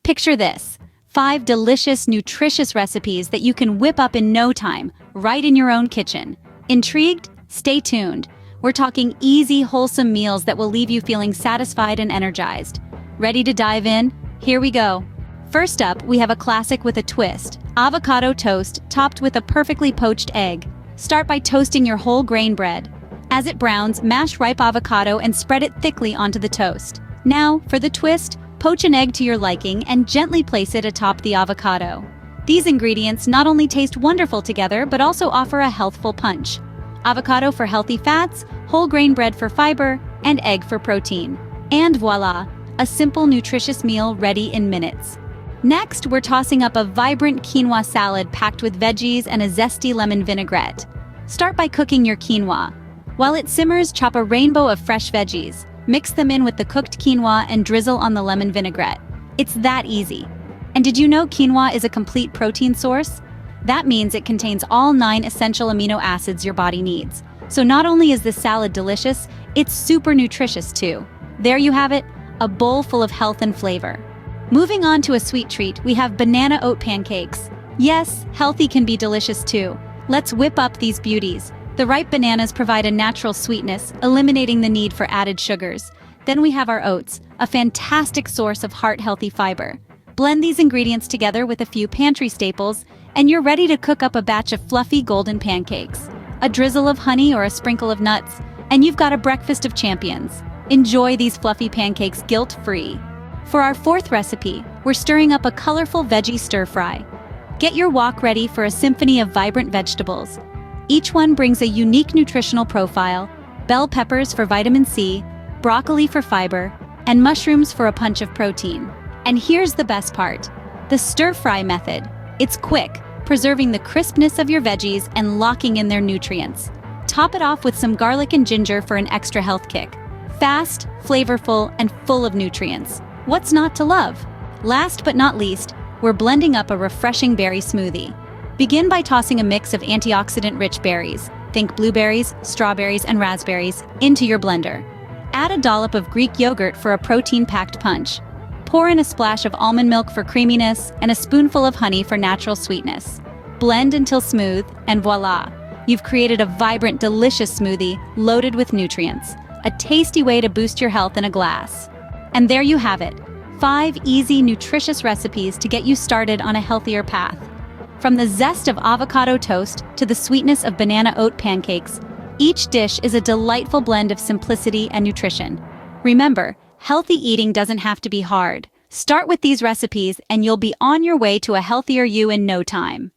Picture this: 5 delicious, nutritious recipes that you can whip up in no time, right in your own kitchen. Intrigued? Stay tuned. We're talking easy, wholesome meals that will leave you feeling satisfied and energized. Ready to dive in? Here we go. First up, we have a classic with a twist: avocado toast topped with a perfectly poached egg. Start by toasting your whole grain bread. As it browns, mash ripe avocado and spread it thickly onto the toast. Now, for the twist, poach an egg to your liking and gently place it atop the avocado. These ingredients not only taste wonderful together, but also offer a healthful punch. Avocado for healthy fats, whole grain bread for fiber, and egg for protein. And voila, a simple, nutritious meal ready in minutes. Next, we're tossing up a vibrant quinoa salad packed with veggies and a zesty lemon vinaigrette. Start by cooking your quinoa. While it simmers, chop a rainbow of fresh veggies. Mix them in with the cooked quinoa and drizzle on the lemon vinaigrette. It's that easy. And did you know quinoa is a complete protein source? That means it contains all 9 essential amino acids your body needs. So not only is this salad delicious, it's super nutritious too. There you have it, a bowl full of health and flavor. Moving on to a sweet treat, we have banana oat pancakes. Yes, healthy can be delicious too. Let's whip up these beauties. The ripe bananas provide a natural sweetness, eliminating the need for added sugars. Then we have our oats, a fantastic source of heart-healthy fiber. Blend these ingredients together with a few pantry staples, and you're ready to cook up a batch of fluffy golden pancakes. A drizzle of honey or a sprinkle of nuts, and you've got a breakfast of champions. Enjoy these fluffy pancakes guilt-free. For our 4th recipe, we're stirring up a colorful veggie stir-fry. Get your wok ready for a symphony of vibrant vegetables. Each one brings a unique nutritional profile: bell peppers for vitamin C, broccoli for fiber, and mushrooms for a punch of protein. And here's the best part: the stir-fry method. It's quick, preserving the crispness of your veggies and locking in their nutrients. Top it off with some garlic and ginger for an extra health kick. Fast, flavorful, and full of nutrients. What's not to love? Last but not least, we're blending up a refreshing berry smoothie. Begin by tossing a mix of antioxidant-rich berries, think blueberries, strawberries, and raspberries, into your blender. Add a dollop of Greek yogurt for a protein-packed punch. Pour in a splash of almond milk for creaminess and a spoonful of honey for natural sweetness. Blend until smooth, and voila! You've created a vibrant, delicious smoothie loaded with nutrients. A tasty way to boost your health in a glass. And there you have it, 5 easy, nutritious recipes to get you started on a healthier path. From the zest of avocado toast to the sweetness of banana oat pancakes, each dish is a delightful blend of simplicity and nutrition. Remember, healthy eating doesn't have to be hard. Start with these recipes and you'll be on your way to a healthier you in no time.